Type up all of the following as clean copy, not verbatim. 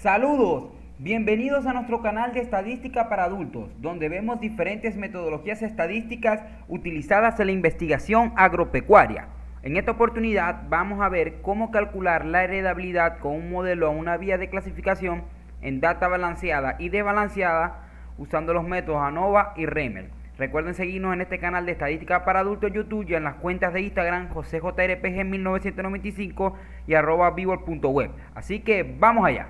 Saludos, bienvenidos a nuestro canal de estadística para adultos, donde vemos diferentes metodologías estadísticas utilizadas en la investigación agropecuaria. En esta oportunidad vamos a ver cómo calcular la heredabilidad con un modelo a una vía de clasificación en data balanceada y desbalanceada usando los métodos ANOVA y REMEL. Recuerden seguirnos en este canal de estadística para adultos YouTube y en las cuentas de Instagram JosejRPG1995 y @vivor.web. Así que vamos allá.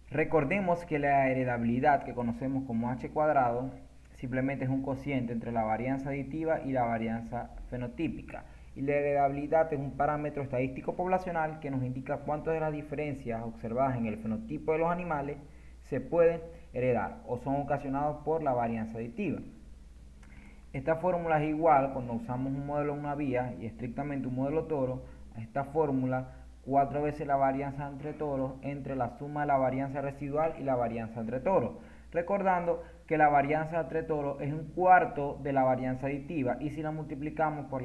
Recordemos que la heredabilidad que conocemos como h cuadrado simplemente es un cociente entre la varianza aditiva y la varianza fenotípica. Y la heredabilidad es un parámetro estadístico poblacional que nos indica cuántas de las diferencias observadas en el fenotipo de los animales se pueden heredar o son ocasionados por la varianza aditiva. Esta fórmula es igual cuando usamos un modelo en una vía y estrictamente un modelo toro a esta fórmula 4 veces la varianza entre toros entre la suma de la varianza residual y la varianza entre toros. Recordando que la varianza entre toros es un cuarto de la varianza aditiva y si la multiplicamos por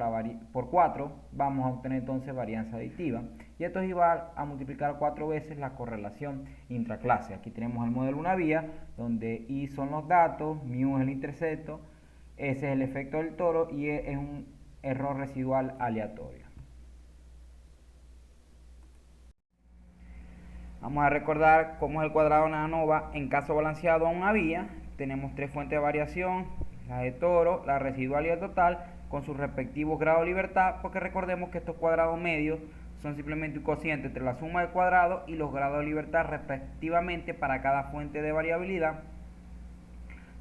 4 vamos a obtener entonces varianza aditiva. Y esto es igual a multiplicar 4 veces la correlación intraclase. Aquí tenemos el modelo una vía donde I son los datos, mu es el intercepto, ese es el efecto del toro y E es un error residual aleatorio. Vamos a recordar cómo es el cuadrado de una ANOVA en caso balanceado a una vía. Tenemos tres fuentes de variación, la de toro, la residual y el total, con sus respectivos grados de libertad, porque recordemos que estos cuadrados medios son simplemente un cociente entre la suma de cuadrados y los grados de libertad respectivamente para cada fuente de variabilidad,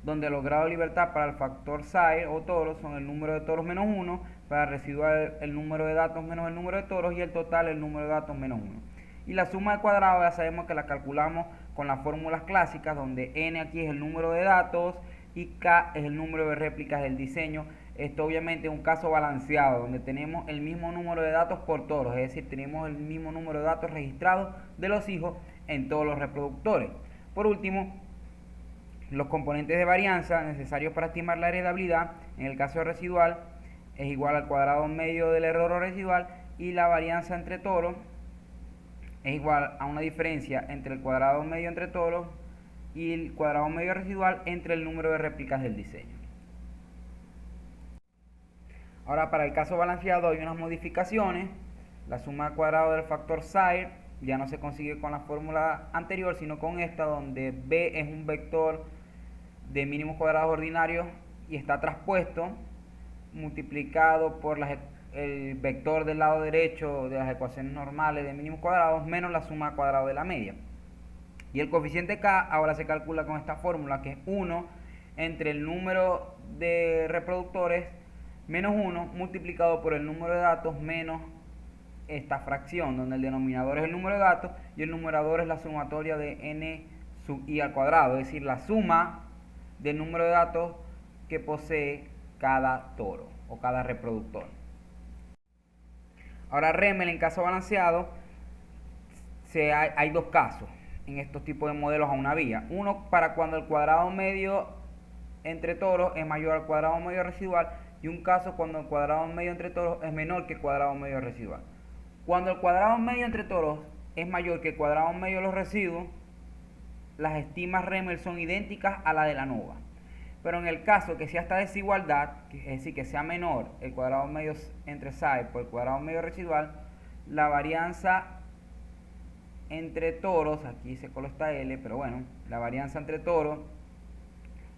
donde los grados de libertad para el factor Sair o toro son el número de toros menos 1, para el residual el número de datos menos el número de toros y el total el número de datos menos 1. Y la suma de cuadrados ya sabemos que la calculamos con las fórmulas clásicas, donde n aquí es el número de datos y k es el número de réplicas del diseño. Esto obviamente es un caso balanceado, donde tenemos el mismo número de datos por toros, es decir, tenemos el mismo número de datos registrados de los hijos en todos los reproductores. Por último, los componentes de varianza necesarios para estimar la heredabilidad, en el caso residual, es igual al cuadrado medio del error residual y la varianza entre toros es igual a una diferencia entre el cuadrado medio entre toros y el cuadrado medio residual entre el número de réplicas del diseño. Ahora para el caso balanceado hay unas modificaciones. La suma de cuadrado del factor Sair ya no se consigue con la fórmula anterior, sino con esta, donde B es un vector de mínimos cuadrados ordinarios y está traspuesto, multiplicado por el vector del lado derecho de las ecuaciones normales de mínimos cuadrados menos la suma cuadrada de la media. Y el coeficiente K ahora se calcula con esta fórmula, que es 1 entre el número de reproductores menos 1 multiplicado por el número de datos menos esta fracción, donde el denominador es el número de datos y el numerador es la sumatoria de n sub i al cuadrado, es decir, la suma del número de datos que posee cada toro o cada reproductor. Ahora REMEL en caso balanceado, hay dos casos en estos tipos de modelos a una vía. Uno para cuando el cuadrado medio entre toros es mayor al cuadrado medio residual y un caso cuando el cuadrado medio entre toros es menor que el cuadrado medio residual. Cuando el cuadrado medio entre toros es mayor que el cuadrado medio de los residuos, las estimas REMEL son idénticas a la de la ANOVA. Pero en el caso que sea esta desigualdad, es decir, que sea menor el cuadrado medio entre Sair por el cuadrado medio residual, la varianza entre toros, aquí se coloca L, pero bueno, la varianza entre toros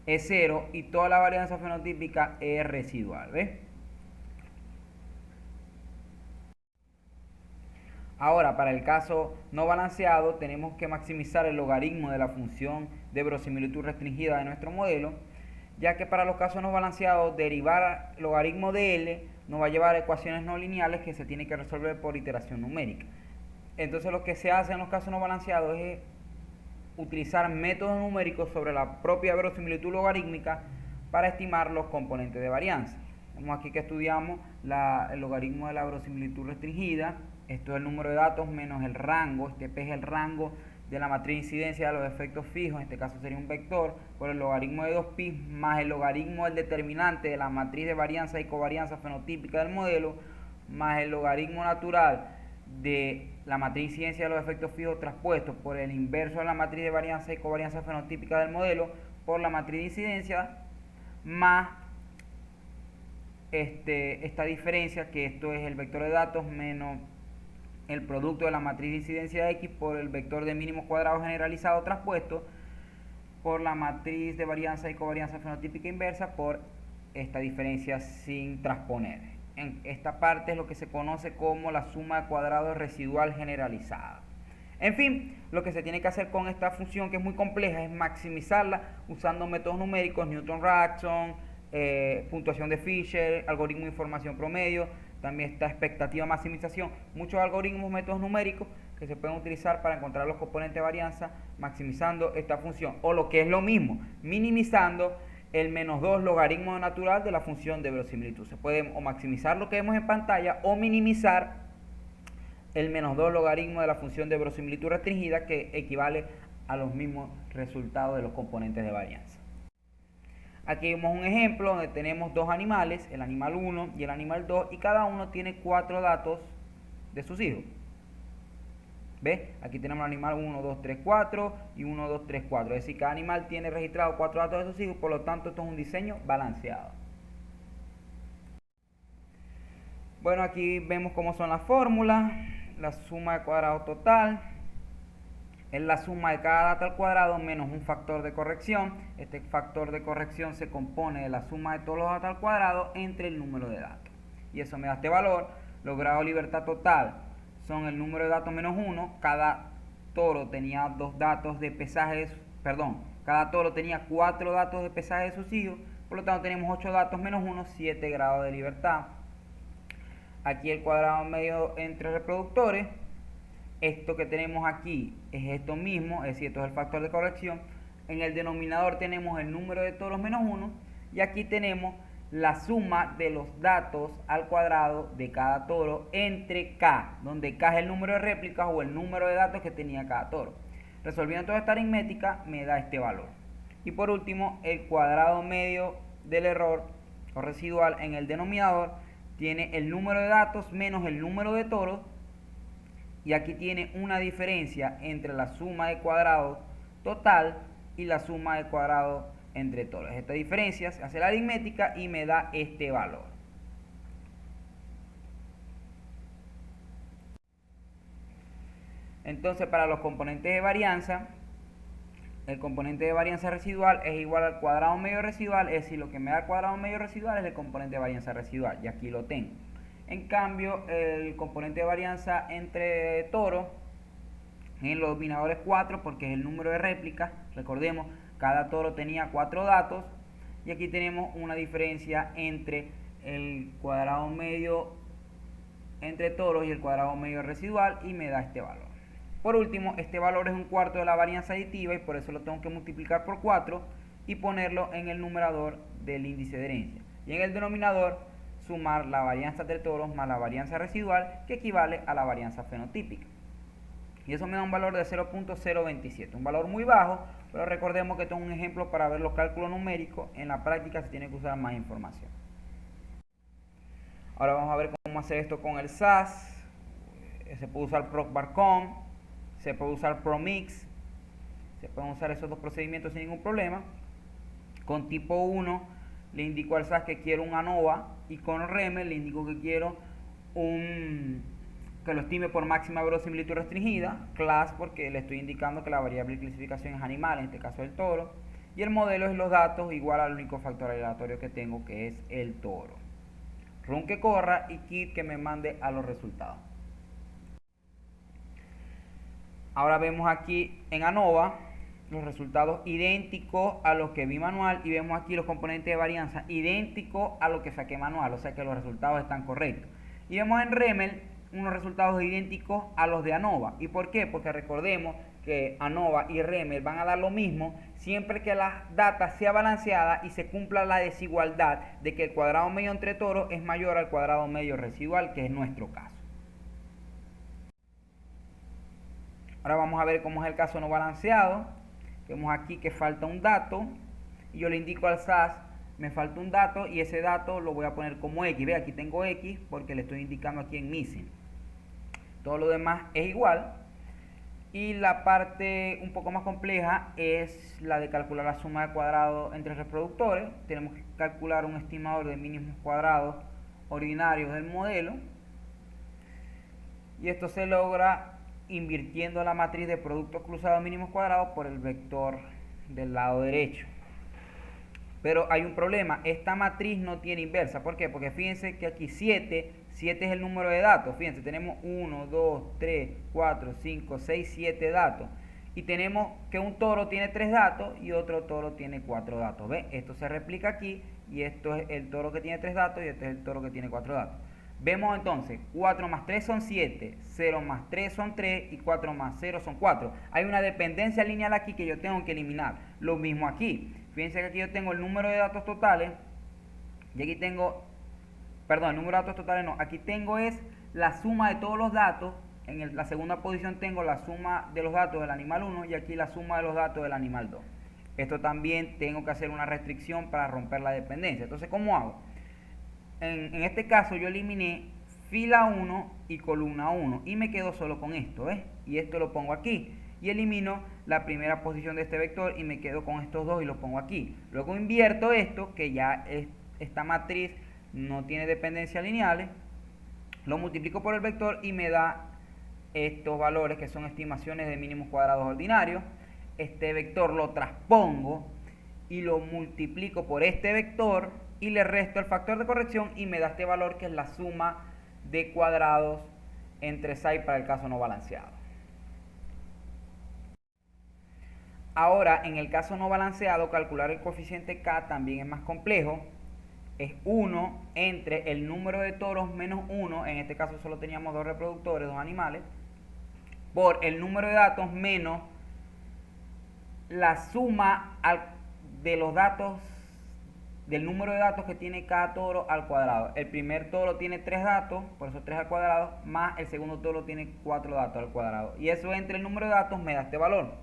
es 0 y toda la varianza fenotípica es residual, ¿ves? Ahora, para el caso no balanceado, tenemos que maximizar el logaritmo de la función de verosimilitud restringida de nuestro modelo, ya que para los casos no balanceados, derivar logaritmo de L nos va a llevar a ecuaciones no lineales que se tienen que resolver por iteración numérica. Entonces lo que se hace en los casos no balanceados es utilizar métodos numéricos sobre la propia verosimilitud logarítmica para estimar los componentes de varianza. Vemos aquí que estudiamos el logaritmo de la verosimilitud restringida. Esto es el número de datos menos el rango. Este P es el rango de la matriz de incidencia de los efectos fijos, en este caso sería un vector, por el logaritmo de 2pi más el logaritmo del determinante de la matriz de varianza y covarianza fenotípica del modelo, más el logaritmo natural de la matriz de incidencia de los efectos fijos traspuestos por el inverso de la matriz de varianza y covarianza fenotípica del modelo por la matriz de incidencia más esta diferencia, que esto es el vector de datos menos el producto de la matriz de incidencia X por el vector de mínimos cuadrados generalizado traspuesto por la matriz de varianza y covarianza fenotípica inversa por esta diferencia sin transponer. En esta parte es lo que se conoce como la suma de cuadrados residual generalizada. En fin, lo que se tiene que hacer con esta función, que es muy compleja, es maximizarla usando métodos numéricos, Newton-Raphson, puntuación de Fisher, algoritmo de información promedio, también está expectativa maximización, muchos algoritmos, métodos numéricos que se pueden utilizar para encontrar los componentes de varianza maximizando esta función, o lo que es lo mismo, minimizando el menos 2 logaritmo natural de la función de verosimilitud. Se puede o maximizar lo que vemos en pantalla o minimizar el menos 2 logaritmo de la función de verosimilitud restringida, que equivale a los mismos resultados de los componentes de varianza. Aquí vemos un ejemplo donde tenemos dos animales, el animal 1 y el animal 2, y cada uno tiene 4 datos de sus hijos. ¿Ves? Aquí tenemos el animal 1, 2, 3, 4 y 1, 2, 3, 4. Es decir, cada animal tiene registrado 4 datos de sus hijos, por lo tanto esto es un diseño balanceado. Bueno, aquí vemos cómo son las fórmulas. La suma de cuadrado total es la suma de cada dato al cuadrado menos un factor de corrección. Este factor de corrección se compone de la suma de todos los datos al cuadrado entre el número de datos. Y eso me da este valor. Los grados de libertad total son el número de datos menos 1. Cada toro tenía 2 datos de pesaje, cada toro tenía 4 datos de pesaje de sus hijos. Por lo tanto tenemos 8 datos menos 1, 7 grados de libertad. Aquí el cuadrado medio entre reproductores. Esto que tenemos aquí es esto mismo, es decir, esto es el factor de corrección. En el denominador tenemos el número de toros menos 1 y aquí tenemos la suma de los datos al cuadrado de cada toro entre K, donde K es el número de réplicas o el número de datos que tenía cada toro. Resolviendo toda esta aritmética me da este valor. Y por último, el cuadrado medio del error o residual en el denominador tiene el número de datos menos el número de toros. Y aquí tiene una diferencia entre la suma de cuadrados total y la suma de cuadrados entre toros. Esta diferencia se hace la aritmética y me da este valor. Entonces, para los componentes de varianza, el componente de varianza residual es igual al cuadrado medio residual, es decir, lo que me da el cuadrado medio residual es el componente de varianza residual, y aquí lo tengo. En cambio, el componente de varianza entre toros, en el denominador es 4 porque es el número de réplicas. Recordemos, cada toro tenía 4 datos. Y aquí tenemos una diferencia entre el cuadrado medio entre toros y el cuadrado medio residual y me da este valor. Por último, este valor es un cuarto de la varianza aditiva y por eso lo tengo que multiplicar por 4 y ponerlo en el numerador del índice de herencia. Y en el denominador sumar la varianza entre toros más la varianza residual, que equivale a la varianza fenotípica. Y eso me da un valor de 0.027, un valor muy bajo, pero recordemos que esto es un ejemplo para ver los cálculos numéricos. En la práctica se tiene que usar más información. Ahora vamos a ver cómo hacer esto con el SAS. Se puede usar ProcBarCom, se puede usar ProMix, se pueden usar esos dos procedimientos sin ningún problema. Con tipo 1 le indico al SAS que quiero un ANOVA y con REME le indico que quiero que lo estime por máxima verosimilitud restringida, class porque le estoy indicando que la variable de clasificación es animal, en este caso el toro, y el modelo es los datos igual al único factor aleatorio que tengo, que es el toro. Run que corra y kit que me mande a los resultados. Ahora vemos aquí en ANOVA los resultados idénticos a los que vi manual y vemos aquí los componentes de varianza idénticos a lo que saqué manual, o sea que los resultados están correctos. Y vemos en REMEL unos resultados idénticos a los de ANOVA. ¿Y por qué? Porque recordemos que ANOVA y REMEL van a dar lo mismo siempre que la data sea balanceada y se cumpla la desigualdad de que el cuadrado medio entre toros es mayor al cuadrado medio residual, que es nuestro caso. Ahora vamos a ver cómo es el caso no balanceado. Vemos aquí que falta un dato y yo le indico al SAS, me falta un dato y ese dato lo voy a poner como X. Ve, aquí tengo X porque le estoy indicando aquí en Missing. Todo lo demás es igual. Y la parte un poco más compleja es la de calcular la suma de cuadrados entre reproductores. Tenemos que calcular un estimador de mínimos cuadrados ordinarios del modelo. Y esto se logra invirtiendo la matriz de productos cruzados mínimos cuadrados por el vector del lado derecho. Pero hay un problema, esta matriz no tiene inversa. ¿Por qué? Porque fíjense que aquí 7 es el número de datos. Fíjense, tenemos 1, 2, 3, 4, 5, 6, 7 datos. Y tenemos que un toro tiene 3 datos y otro toro tiene 4 datos. ¿Ven? Esto se replica aquí y esto es el toro que tiene 3 datos y este es el toro que tiene 4 datos. Vemos entonces, 4 más 3 son 7, 0 más 3 son 3 y 4 más 0 son 4. Hay una dependencia lineal aquí que yo tengo que eliminar. Lo mismo aquí. Fíjense que aquí yo tengo el número de datos totales y aquí tengo, perdón, el número de datos totales no, aquí tengo es la suma de todos los datos. En la segunda posición tengo la suma de los datos del animal 1 y aquí la suma de los datos del animal 2. Esto también tengo que hacer una restricción para romper la dependencia. Entonces, ¿cómo hago? En este caso yo eliminé fila 1 y columna 1 y me quedo solo con esto, ¿ves? Y esto lo pongo aquí y elimino la primera posición de este vector y me quedo con estos dos y los pongo aquí. Luego invierto esto, que ya esta matriz no tiene dependencias lineales, lo multiplico por el vector y me da estos valores que son estimaciones de mínimos cuadrados ordinarios. Este vector lo transpongo y lo multiplico por este vector y le resto el factor de corrección y me da este valor que es la suma de cuadrados entre 6 para el caso no balanceado. Ahora, en el caso no balanceado, calcular el coeficiente K también es más complejo. Es 1 entre el número de toros menos 1, en este caso solo teníamos 2 reproductores, 2 animales, por el número de datos menos la suma de los datos, del número de datos que tiene cada toro al cuadrado. El primer toro tiene 3 datos, por eso 3 al cuadrado, más el segundo toro tiene 4 datos al cuadrado. Y eso entre el número de datos me da este valor.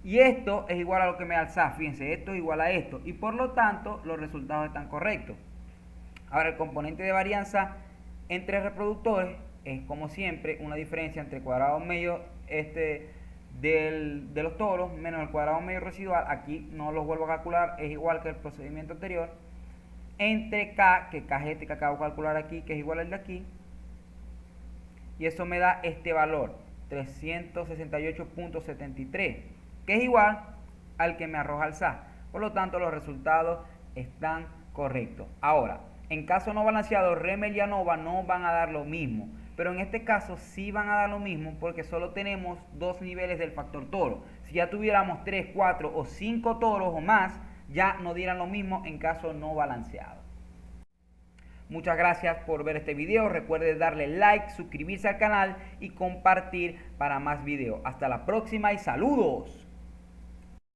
Y esto es igual a lo que me da el SAS. Fíjense, esto es igual a esto. Y por lo tanto, los resultados están correctos. Ahora, el componente de varianza entre reproductores es, como siempre, una diferencia entre cuadrado medio de los toros menos el cuadrado medio residual. Aquí no los vuelvo a calcular, es igual que el procedimiento anterior. Entre K, que K es este que acabo de calcular aquí, que es igual al de aquí. Y eso me da este valor, 368.73. que es igual al que me arroja el SAS. Por lo tanto, los resultados están correctos. Ahora, en caso no balanceado, Remel y ANOVA no van a dar lo mismo. Pero en este caso sí van a dar lo mismo porque solo tenemos 2 niveles del factor toro. Si ya tuviéramos 3, 4 o 5 toros o más, ya no dieran lo mismo en caso no balanceado. Muchas gracias por ver este video. Recuerde darle like, suscribirse al canal y compartir para más videos. Hasta la próxima y saludos.